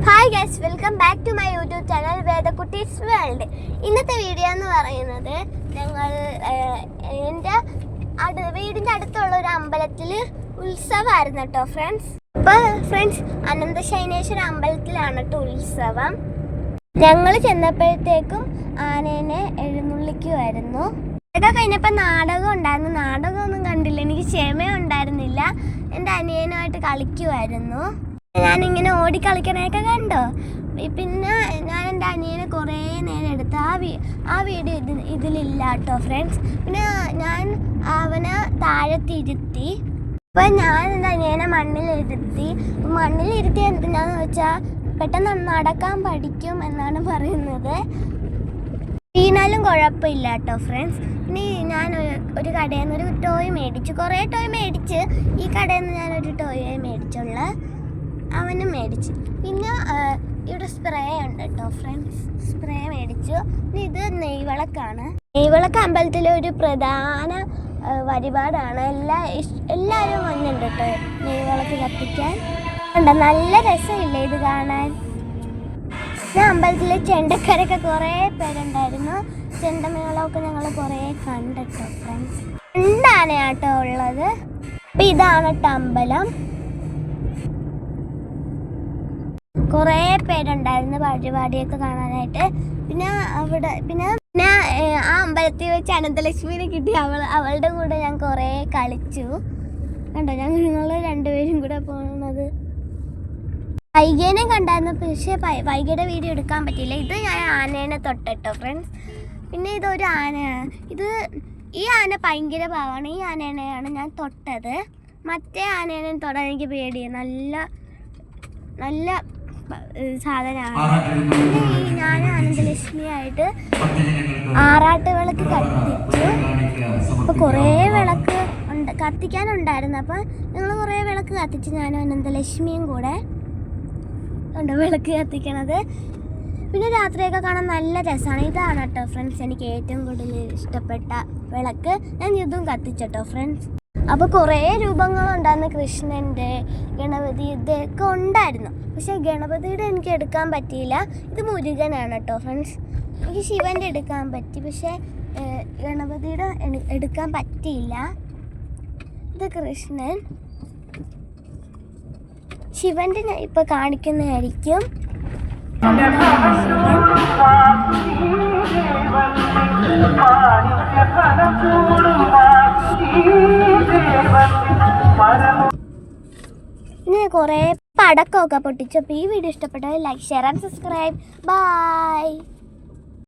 Hi guys, welcome back to my YouTube channel വേദക്കുട്ടീസ് world. ഇന്നത്തെ video എന്ന് പറയുന്നത് ഞങ്ങൾ എൻ്റെ വീടിൻ്റെ അടുത്തുള്ള ഒരു അമ്പലത്തിൽ ഉത്സവമായിരുന്നു കേട്ടോ ഫ്രണ്ട്സ്. അപ്പോൾ ഫ്രണ്ട്സ്, അനന്തശൈനേശ്വര അമ്പലത്തിലാണ് കേട്ടോ ഉത്സവം. ഞങ്ങൾ ചെന്നപ്പോഴത്തേക്കും ആനേനെ എഴുന്നള്ളിക്കുമായിരുന്നു. അതൊക്കെ കഴിഞ്ഞപ്പോൾ നാടകം ഉണ്ടായിരുന്നു. നാടകമൊന്നും കണ്ടില്ല, എനിക്ക് ക്ഷമ ഉണ്ടായിരുന്നില്ല. എൻ്റെ അനിയനുമായിട്ട് കളിക്കുമായിരുന്നു. ഞാനിങ്ങനെ ഓടിക്കളിക്കണയൊക്കെ കണ്ടോ. പിന്നെ ഞാൻ എൻ്റെ അനിയനെ കുറേ നേരം എടുത്ത് ആ വീഡിയോ ഇതിലില്ല കേട്ടോ ഫ്രണ്ട്സ്. പിന്നെ ഞാൻ അവനെ താഴത്തിരുത്തി. അപ്പം ഞാൻ എൻ്റെ അനിയനെ മണ്ണിലിരുത്തി എന്തിനാന്ന് വെച്ചാൽ പെട്ടെന്ന് നടക്കാൻ പഠിക്കും എന്നാണ് പറയുന്നത്. വീണാലും കുഴപ്പമില്ല കേട്ടോ ഫ്രണ്ട്സ്. ഇനി ഞാൻ ഒരു കടയിൽ നിന്ന് ഒരു ടോയ് മേടിച്ചു. കുറേ ടോയ് മേടിച്ച് ഈ കടയിൽ നിന്ന് ഞാനൊരു ടോയ് മേടിച്ചുള്ള അവനും മേടിച്ചു. പിന്നെ ഇവിടെ സ്പ്രേ ഉണ്ട് കേട്ടോ ഫ്രണ്ട്സ്, സ്പ്രേ മേടിച്ചു. ഇത് നെയ്വിളക്കാണ്. നെയ്വിളക്ക് അമ്പലത്തിലെ ഒരു പ്രധാന വഴിപാടാണ്. എല്ലാവരും വന്നിട്ടുണ്ട് കേട്ടോ നെയ്വിളക്ക് കത്തിക്കാൻ. ഉണ്ട്, നല്ല രസമില്ലേ ഇത് കാണാൻ. പിന്നെ അമ്പലത്തിലെ ചെണ്ടക്കാരൊക്കെ കുറേ പേരുണ്ടായിരുന്നു. ചെണ്ടമേളമൊക്കെ ഞങ്ങൾ കുറേ കണ്ടിട്ടോ ഫ്രണ്ട്സ്. രണ്ടാനയാട്ടോ ഉള്ളത്. അപ്പം ഇതാണ് കേട്ടോ അമ്പലം. കുറേ പേരുണ്ടായിരുന്നു പരിപാടിയൊക്കെ കാണാനായിട്ട്. പിന്നെ ആ അമ്പലത്തിൽ വെച്ച് അനന്തലക്ഷ്മിനെ കിട്ടി. അവളുടെ കൂടെ ഞാൻ കുറേ കളിച്ചു കണ്ടോ. ഞങ്ങൾ രണ്ടുപേരും കൂടെ പോകുന്നത്. വൈകേനെ കണ്ടായിരുന്നു, പക്ഷേ വൈകയുടെ വീഡിയോ എടുക്കാൻ പറ്റിയില്ല. ഇത് ഞാൻ ആനേനെ തൊട്ടോ ഫ്രണ്ട്സ്. പിന്നെ ഇതൊരു ആനയാണ്. ഈ ആന ഭയങ്കര പാവമാണ്. ഈ ആനേനെയാണ് ഞാൻ തൊട്ടത്. മറ്റേ ആനേനെ തൊടാൻ എനിക്ക് പേടിയാണ്. നല്ല സാധനമാണ്. ഞാൻ അനന്തലക്ഷ്മിയായിട്ട് ആറാട്ട് വിളക്ക് കത്തിച്ചു. അപ്പോൾ കുറേ വിളക്ക് കത്തിക്കാനുണ്ടായിരുന്നു. അപ്പോൾ ഞങ്ങൾ കുറേ വിളക്ക് കത്തിച്ചു, ഞാനും അനന്തലക്ഷ്മിയും കൂടെ ഉണ്ട് വിളക്ക് കത്തിക്കണത്. പിന്നെ രാത്രിയൊക്കെ കാണാൻ നല്ല രസമാണ്. ഇതാണ് കേട്ടോ ഫ്രണ്ട്സ് എനിക്ക് ഏറ്റവും കൂടുതൽ ഇഷ്ടപ്പെട്ട വിളക്ക്. ഞാൻ ഇതും കത്തിച്ചട്ടോ ഫ്രണ്ട്സ്. അപ്പോൾ കുറേ രൂപങ്ങളുണ്ടായിരുന്നു. കൃഷ്ണൻ്റെ, ഗണപതി, ഇതൊക്കെ ഉണ്ടായിരുന്നു. പക്ഷേ ഗണപതിയുടെ എനിക്ക് എടുക്കാൻ പറ്റിയില്ല. ഇത് മുരുകനാണ് കേട്ടോ ഫ്രണ്ട്സ്. എനിക്ക് ശിവൻ്റെ എടുക്കാൻ പറ്റി, പക്ഷേ ഗണപതിയുടെ എടുക്കാൻ പറ്റിയില്ല. ഇത് കൃഷ്ണൻ. ശിവൻ്റെ ഞാൻ ഇപ്പോൾ കാണിക്കുന്നതായിരിക്കും. പിന്നെ കുറേ പടക്കമൊക്കെ പൊട്ടിച്ചു. അപ്പോൾ ഈ വീഡിയോ ഇഷ്ടപ്പെട്ടാൽ like, share and subscribe. By.